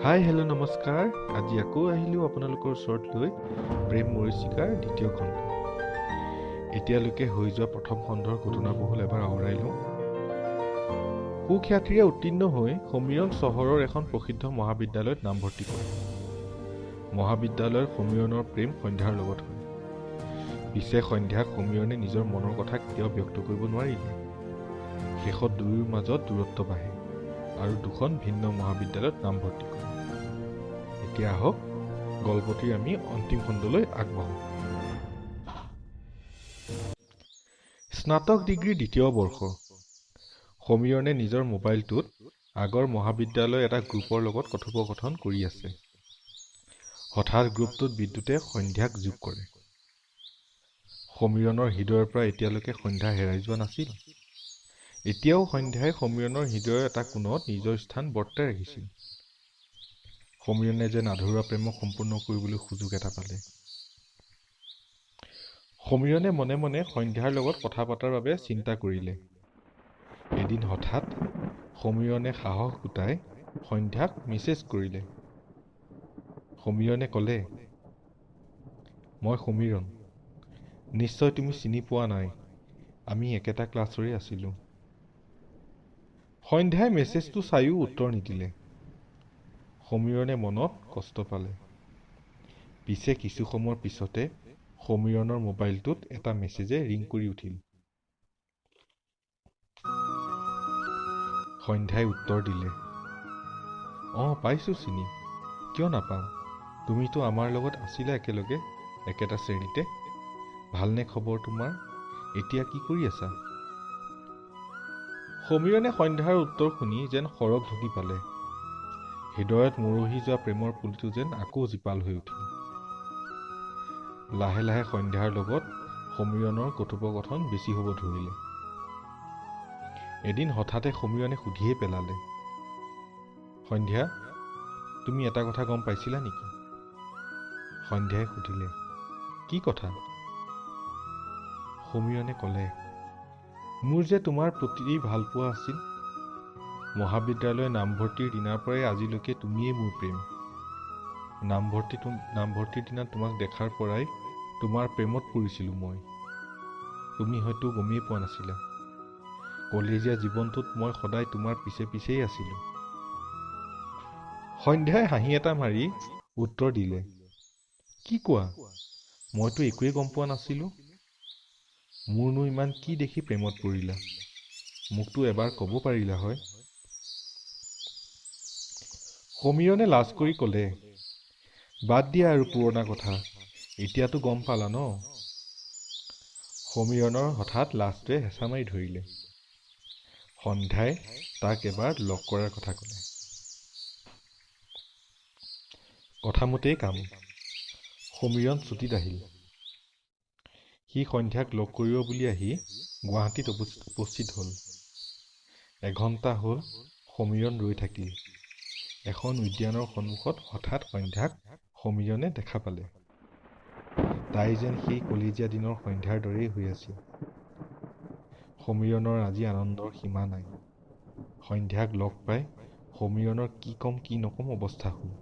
Hi hello' নমস্কাৰ। আজি আকৌ আহিলোঁ আপোনালোকৰ ওচৰত লৈ প্ৰেম মৰীচিকাৰ দ্বিতীয় খণ্ড। এতিয়ালৈকে হৈ যোৱা প্ৰথম খণ্ডৰ ঘটনাবহুল এবাৰ আওৰাই লওঁ। সুখ্যাতিৰে উত্তীৰ্ণ হৈ সমীৰণ চহৰৰ এখন প্ৰসিদ্ধ মহাবিদ্যালয়ত নামভৰ্তি কৰে। মহাবিদ্যালয়ৰ সমীৰণৰ প্ৰেম সন্ধ্যাৰ লগত হয়। পিছে সন্ধ্যাক সমীৰণে নিজৰ মনৰ কথা কেতিয়াও ব্যক্ত কৰিব নোৱাৰিলে। শেষত দুয়োৰ মাজত দূৰত্ব বাঢ়ে আৰু দুখন ভিন্ন মহাবিদ্যালয়ত নামভৰ্তি কৰে। এতিয়া আহক গল্পটিৰ আমি অন্তিম খণ্ডলৈ আগবাঢ়ো। স্নাতক ডিগ্ৰীৰ দ্বিতীয় বৰ্ষ। সমীৰণে নিজৰ মোবাইলটোত আগৰ মহাবিদ্যালয়ৰ এটা গ্ৰুপৰ লগত কথোপকথন কৰি আছে। হঠাৎ গ্ৰুপটোত বিদ্যুতে সন্ধ্যাক যোগ কৰে। সমীৰণৰ হৃদয়ৰ পৰা এতিয়ালৈকে সন্ধ্যা হেৰাই যোৱা নাছিল। এতিয়াও সন্ধ্যাই সমীৰণৰ হৃদয়ৰ এটা কোণত নিজৰ স্থান বৰ্তাই ৰাখিছিল। সমীৰণে যেন আধৰুৱা প্ৰেমক সম্পূৰ্ণ কৰিবলৈ সুযোগ এটা পালে। সমীৰণে মনে মনে সন্ধ্যাৰ লগত কথা পতাৰ বাবে চিন্তা কৰিলে। এদিন হঠাৎ সমীৰণে সাহস গোটাই সন্ধ্যাক মেছেজ কৰিলে। সমীৰণে ক'লে, মই সমীৰণ। নিশ্চয় তুমি চিনি পোৱা নাই, আমি একেটা ক্লাছৰে আছিলোঁ। সন্ধ্যাই মেছেজটো চায়ো উত্তৰ নিদিলে। সমীৰণে মনত কষ্ট পালে। পিছে কিছু সময়ৰ পিছতে সমীৰণৰ মোবাইলটোত এটা মেছেজে ৰিং কৰি উঠিল। সন্ধ্যাই উত্তৰ দিলে, পাইছোঁ চিনি, কিয় নাপাম? তুমিতো আমাৰ লগত আছিলা একেলগে, একেটা শ্ৰেণীতে। ভালনে খবৰ তোমাৰ? এতিয়া কি কৰি আছা? সমীৰণে সন্ধ্যাৰ উত্তৰ শুনি যেন সৰগ ঢুকি পালে। হৃদয়ত মৰহি যোৱা প্ৰেমৰ পুলিটো যেন আকৌ জীপাল হৈ উঠিল। লাহে লাহে সন্ধ্যাৰ লগত সমীৰণৰ কথোপকথন বেছি হ'ব ধৰিলে। এদিন হঠাতে সমীৰণে সুধিয়ে পেলালে, সন্ধ্যা, তুমি এটা কথা গম পাইছিলা নেকি? সন্ধ্যাই সুধিলে, কি কথা? সমীৰণে ক'লে, মোৰ যে তোমাৰ প্ৰতি ভালপোৱা আছিল। মহাবিদ্যালয় নামভৰ্তিৰ দিনাৰ পৰাই আজিলৈকে তুমিয়েই মোৰ প্ৰেম। নামভৰ্তিৰ দিনা তোমাক দেখাৰ পৰাই তোমাৰ প্ৰেমত পৰিছিলোঁ মই। তুমি হয়তো গমেই পোৱা নাছিলা। কলেজীয়া জীৱনটোত মই সদায় তোমাৰ পিছে পিছেই আছিলোঁ। সন্ধ্যাই হাঁহি এটা মাৰি উত্তৰ দিলে, কি কোৱা? মইতো একোৱেই গম পোৱা নাছিলোঁ। মোৰনো ইমান কি দেখি প্ৰেমত পৰিলা? মোকতো এবাৰ ক'ব পাৰিলা হয়। সমীৰণে লাজ কৰি ক'লে, বাদ দিয়া আৰু পুৰণা কথা, এতিয়াতো গম পালা ন? সমীৰণৰ হঠাৎ লাজটোৱে হেঁচা মাৰি ধৰিলে। সন্ধ্যাই তাক এবাৰ লগ কৰাৰ কথা ক'লে। কথামতেই কাম। সমীৰণ ছুটীত আহিল। সি সন্ধ্যাক লগ কৰিব বুলি আহি গুৱাহাটীত উপস্থিত হ'ল। এঘণ্টা হ'ল সমীৰণ ৰৈ থাকিল। এখন উদ্যানৰ সন্মুখত হঠাৎ সন্ধ্যাক সমীৰণে দেখা পালে। তাই যেন সেই কলেজীয়া দিনৰ সন্ধ্যাৰ দৰেই হৈ আছিল। সমীৰণৰ আজি আনন্দৰ সীমা নাই। সন্ধ্যাক লগ পাই সমীৰণৰ কি ক'ম কি নক'ম অৱস্থা হ'ল।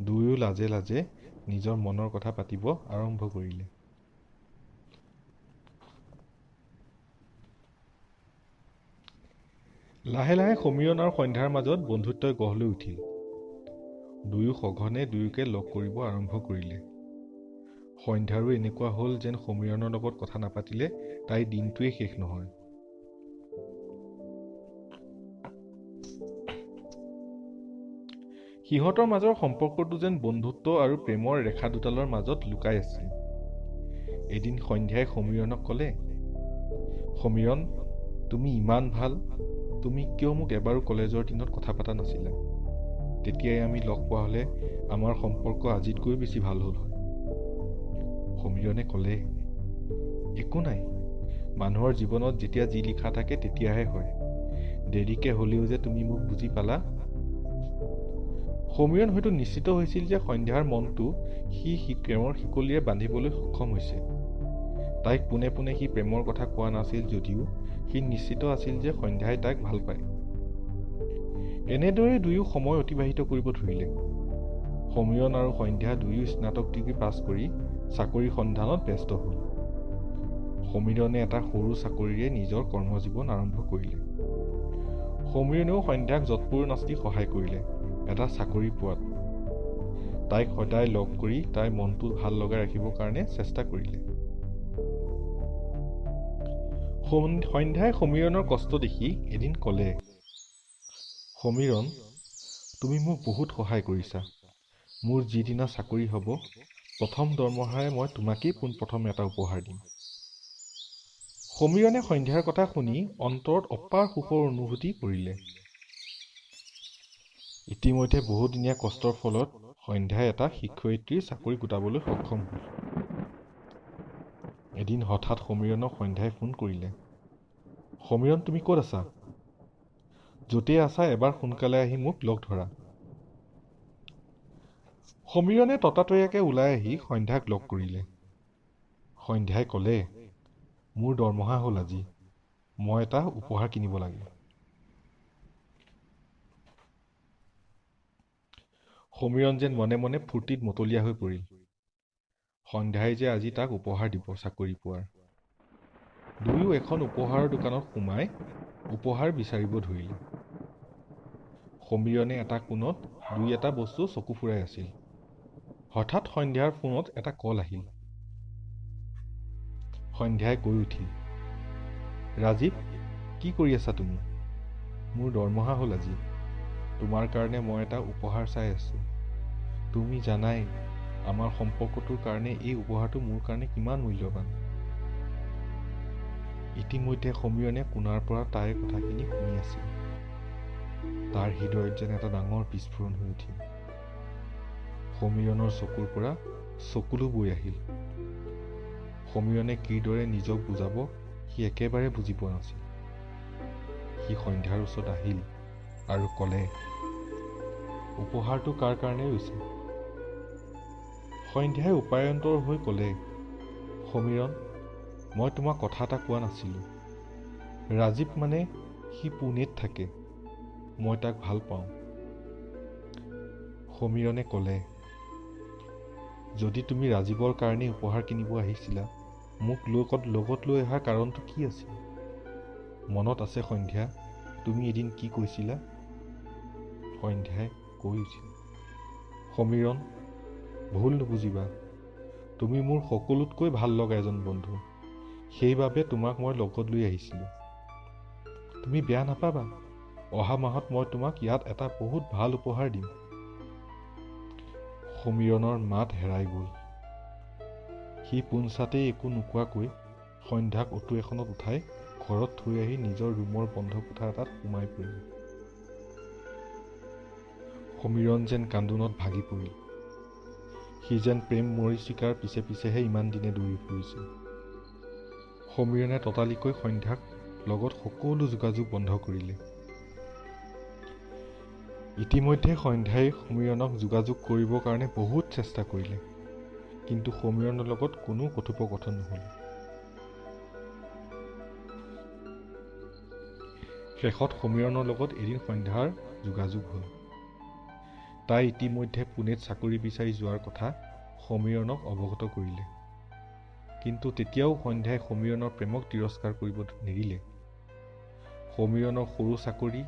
দুয়ো লাজে লাজে নিজৰ মনৰ কথা পাতিব আৰম্ভ কৰিলে। লাহে লাহে সমীৰণ আৰু সন্ধ্যাৰ মাজত বন্ধুত্বই গঢ় লৈ উঠিল। দুয়ো সঘনে দুয়োকে লগ কৰিব আৰম্ভ কৰিলে। সন্ধ্যাৰো এনেকুৱা হ'ল যেন সমীৰণৰ লগত কথা নাপাতিলে তাইৰ দিনটোৱেই শেষ নহয়। সিহঁতৰ মাজৰ সম্পৰ্কটো যেন বন্ধুত্ব আৰু প্ৰেমৰ ৰেখা দুডালৰ মাজত লুকাই আছিল। এদিন সন্ধ্যাই সমীৰণক ক'লে, সমীৰণ, তুমি ইমান ভাল, তুমি কিয় মোক এবাৰো কলেজৰ দিনত কথা পতা নাছিলা? তেতিয়াই আমি লগ পোৱা হ'লে আমাৰ সম্পৰ্ক আজিতকৈ বেছি ভাল হ'ল হয়। সমীৰণে ক'লে, একো নাই, মানুহৰ জীৱনত যেতিয়া যি লিখা থাকে তেতিয়াহে হয়। দেৰিকে হ'লেও যে তুমি মোক বুজি পালা। সমীৰণ হয়তো নিশ্চিত হৈছিল যে সন্ধ্যাৰ মনটো সি প্ৰেমৰ শিকলিৰে বান্ধিবলৈ সক্ষম হৈছে। তাইক পোনে পোনে সি প্ৰেমৰ কথা কোৱা নাছিল যদিও সি নিশ্চিত আছিল যে সন্ধ্যাই তাইক ভাল পায়। এনেদৰে দুয়ো সময় অতিবাহিত কৰিব ধৰিলে। সমীৰণ আৰু সন্ধ্যা দুয়ো স্নাতক ডিগ্ৰী পাছ কৰি চাকৰি সন্ধানত ব্যস্ত হ'ল। সমীৰণে এটা সৰু চাকৰিৰে নিজৰ কৰ্মজীৱন আৰম্ভ কৰিলে। সমীৰণেও সন্ধ্যাক যৎপৰোনাস্তি সহায় কৰিলে এটা চাকৰি পোৱাত। তাইক সদায় লগ কৰি তাইৰ মনটো ভাল লগাই ৰাখিবৰ কাৰণে চেষ্টা কৰিলে। সন্ধ্যাই সমীৰণৰ কষ্ট দেখি এদিন ক'লে, সমীৰণ, তুমি মোক বহুত সহায় কৰিছা। মোৰ যিদিনা চাকৰি হ'ব, প্ৰথম দৰমহাৰে মই তোমাকেই পোনপ্ৰথমে এটা উপহাৰ দিম। সমীৰণে সন্ধ্যাৰ কথা শুনি অন্তৰত অপাৰ সুখৰ অনুভূতি কৰিলে। ইতিমধ্যে বহুদিনীয়া কষ্টৰ ফলত সন্ধ্যাই এটা শিক্ষয়িত্ৰীৰ চাকৰি গোটাবলৈ সক্ষম হ'ল। এদিন হঠাৎ সমীৰণক সন্ধ্যাই ফোন কৰিলে, সমীৰণ, তুমি ক'ত আছা? য'তেই আছা এবাৰ সোনকালে আহি মোক লগ ধৰা। সমীৰণে ততাতৈয়াকে ওলাই আহি সন্ধ্যাক লগ কৰিলে। সন্ধ্যাই ক'লে, মোৰ দৰমহা হ'ল আজি, মই এটা উপহাৰ কিনিব লাগে। সমীৰণ যেন মনে মনে ফূৰ্তিত মতলীয়া হৈ পৰিল। সন্ধ্যাই যে আজি তাক উপহাৰ দিব চাকৰি পোৱাৰ। দুয়ো এখন উপহাৰৰ দোকানত সোমাই উপহাৰ বিচাৰিব ধৰিলে। সমীৰণে এটা কোণত দুই এটা বস্তু চকু ফুৰাই আছিল। হঠাৎ সন্ধ্যাৰ ফোনত এটা কল আহিল। সন্ধ্যাই কৈ উঠিল, ৰাজীৱ, কি কৰি আছা তুমি? মোৰ দৰমহা হ'ল আজি, তোমাৰ কাৰণে মই এটা উপহাৰ চাই আছোঁ। তুমি জানাই আমাৰ সম্পৰ্কটোৰ কাৰণে এই উপহাৰটো মোৰ কাৰণে কিমান মূল্যৱান। ইতিমধ্যে সমীৰণে কোণাৰ পৰা তাইৰ কথাখিনি শুনি আছিল। তাৰ হৃদয়ত যেন এটা ডাঙৰ বিস্ফোৰণ হৈ উঠিল। সমীৰণৰ চকুৰ পৰা চকুলো বৈ আহিল। সমীৰণে কিদৰে নিজক বুজাব সি একেবাৰে বুজি পোৱা নাছিল। সি সন্ধ্যাৰ ওচৰত আহিল আৰু ক'লে, উপহাৰটো কাৰ কাৰণে লৈছে? সন্ধ্যাই উপায়ন্তৰ হৈ ক'লে, সমীৰণ, মই তোমাক কথা এটা কোৱা নাছিলোঁ। ৰাজীৱ মানে সি পুনেত থাকে, মই তাক ভাল পাওঁ। সমীৰণে ক'লে, যদি তুমি ৰাজীৱৰ কাৰণে উপহাৰ কিনিব আহিছিলা, মোক লগত লৈ অহাৰ কাৰণটো কি আছিল? মনত আছে সন্ধ্যা, তুমি এদিন কি কৈছিলা? সন্ধ্যাই কৈ উঠিল, সমীৰণ, ভুল নুবুজিবা, তুমি মোৰ সকলোতকৈ ভাল লগা এজন বন্ধু, সেইবাবে তোমাক মই লগত লৈ আহিছিলোঁ। তুমি বেয়া নাপাবা, অহা মাহত মই তোমাক ইয়াত এটা বহুত ভাল উপহাৰ দিম। সমীৰণৰ মাত হেৰাই গ'ল। সি পোনছাতেই একো নোকোৱাকৈ সন্ধ্যাক অটো এখনত উঠাই ঘৰত থৈ আহি নিজৰ ৰুমৰ বন্ধ কোঠা এটাত সোমাই পৰিল। সমীৰণ যেন কান্দোনত ভাগি পৰিল। সি যেন প্ৰেম মৰীচিকাৰ পিছে পিছেহে ইমান দিনে দৌৰি ফুৰিছিল। সমীৰণে ততালিকৈ সন্ধ্যাক লগত সকলো যোগাযোগ বন্ধ কৰিলে। ইতিমধ্যে সন্ধ্যাই সমীৰণক যোগাযোগ কৰিবৰ কাৰণে বহুত চেষ্টা কৰিলে, কিন্তু সমীৰণৰ লগত কোনো কথোপকথন নহ'ল। শেষত সমীৰণৰ লগত এদিন সন্ধ্যাৰ যোগাযোগ হ'ল। তাই ইতিমধ্যে পুনেত চাকৰি বিচাৰি যোৱাৰ কথা সমীৰণক অৱগত কৰিলে। কিন্তু তেতিয়াও সন্ধ্যাই সমীৰণৰ প্ৰেমক তিৰস্কাৰ কৰিব নেৰিলে। সমীৰণৰ সৰু চাকৰি,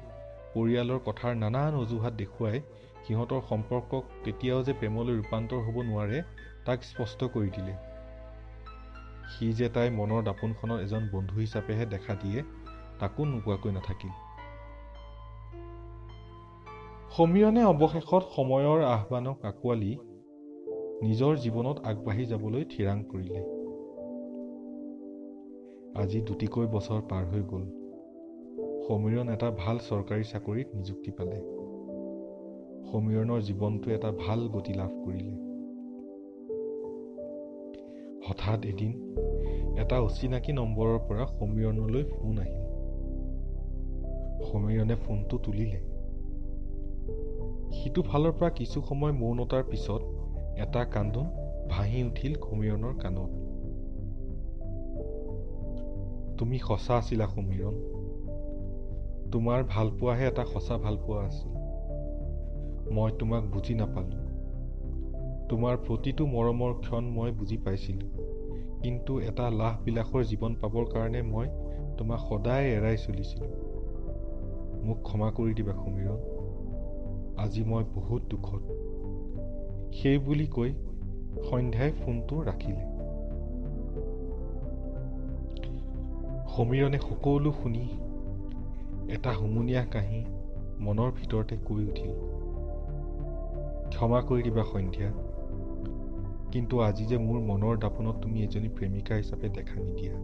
পৰিয়ালৰ কথাৰ নানান অজুহাত দেখুৱাই সিহঁতৰ সম্পৰ্কক কেতিয়াও যে প্ৰেমলৈ ৰূপান্তৰ হ'ব নোৱাৰে তাক স্পষ্ট কৰি দিলে। সি যে তাইৰ মনৰ দাপোনখনত এজন বন্ধু হিচাপেহে দেখা দিয়ে তাকো নোকোৱাকৈ নাথাকিল। সমীৰণে অৱশেষত সময়ৰ আহ্বানক আঁকোৱালি নিজৰ জীৱনত আগবাঢ়ি যাবলৈ থিৰাং কৰিলে। আজি দুটিকৈ বছৰ পাৰ হৈ গ'ল। সমীৰণ এটা ভাল চৰকাৰী চাকৰিত নিযুক্তি পালে। সমীৰণৰ জীৱনটোৱে এটা ভাল গতি লাভ কৰিলে। হঠাৎ এদিন এটা অচিনাকি নম্বৰৰ পৰা সমীৰণলৈ ফোন আহিল। সমীৰণে ফোনটো তুলিলে। সিটো ফালৰ পৰা কিছু সময় মৌনতাৰ পিছত এটা কান্দোন ভাহি উঠিল সমীৰণৰ কাণত। তুমি সঁচা আছিলা সমীৰণ, তোমাৰ ভালপোৱাহে এটা সঁচা ভালপোৱা আছিল। মই তোমাক বুজি নাপালোঁ। তোমাৰ প্ৰতিটো মৰমৰ ক্ষণ মই বুজি পাইছিলোঁ, কিন্তু এটা লাহ-বিলাসৰ জীৱন পাবৰ কাৰণে মই তোমাক সদায় এৰাই চলিছিলোঁ। মোক ক্ষমা কৰি দিবা সমীৰণ, আজি মই বহুত দুখত। সেই বুলি কৈ সন্ধ্যাই ফোনটো ৰাখিলে। সমীৰণে সকলো শুনি এটা হুমুনিয়াহ কাহি মনৰ ভিতৰতে কৈ উঠিল, ক্ষমা কৰি দিবা সন্ধ্যা, কিন্তু আজি যে মোৰ মনৰ দাপোনত তুমি এজনী প্ৰেমিকা হিচাপে দেখা নিদিয়া।